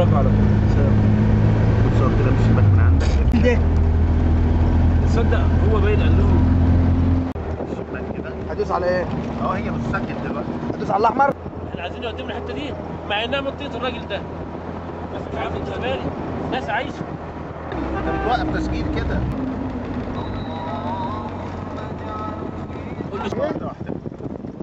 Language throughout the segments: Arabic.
وراك على طول. بتصور كده من الشباك من عندك ده تصدق هو باين قال لهم الشباك كده. هدوس على ايه؟ هي بتسجل دلوقتي. هدوس على الاحمر. احنا عايزين نقدم الحته دي مع انها منطقه الراجل ده، بس مش عارف انت بالي ناس عايشه. انت بتوقف تسجيل كده. قول له واحده واحده.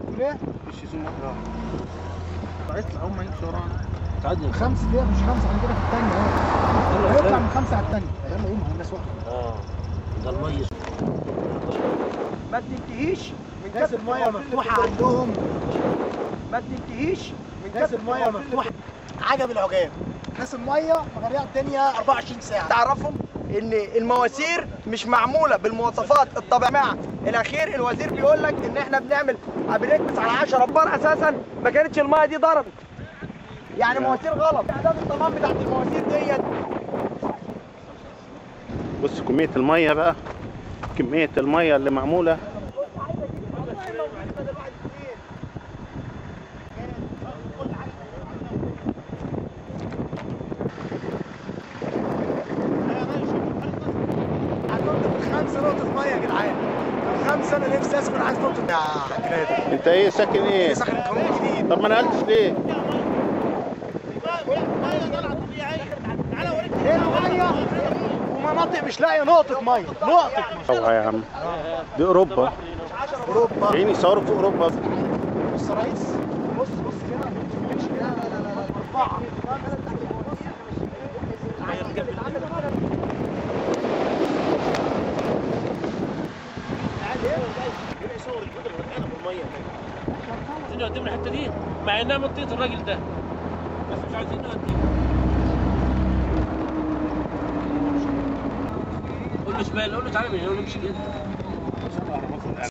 تقول ايه؟ مش يزوم واحده واحده. اطلع هم يمشوا ورانا. تعدي خمسة كده مش خمسة، احنا كده في الثانية اهو. هيطلع من خمسة على الثانية. يلا ايه، ما هو الناس واقفة. ده الميه ما تنتهيش من كاس المية مفتوحة عندهم. ما تنتهيش من كاس المية مفتوحة. عجب العجاب. كاس المية مغرقة الدنيا 24 ساعة. تعرفهم ان المواسير مش معمولة بالمواصفات الطبيعية. مع الاخير الوزير بيقول لك ان احنا بنكبس على 10 بار اساسا ما كانتش المية دي ضربت. يعني مواسير غلط. اعداد الضمان بتاعت المواسير ديت. بص كمية المية بقى، كمية المية اللي معمولة. خمسة نقطة مية يا جدعان. 5 أنا نفسي أسكن، عايز نقطة يا حاج. انت ايه ساكن ايه؟ ساكن القانون الجديد. طب ما نقلتش ليه؟ ايه المية؟ ومناطق مش لاقية نقطة مية، نقطة مية. اوعى يا عم، دي اوروبا. أوروبا. جايين يصوروا في اوروبا. بص يا ريس، بص كده، مش كده، لا مرفوعة. عايزين نقدم الحته دي مع انها منطقه الراجل ده، بس مش عايزين نقدم. قول له شمال، قول له تعالى من هنا ونمشي كده.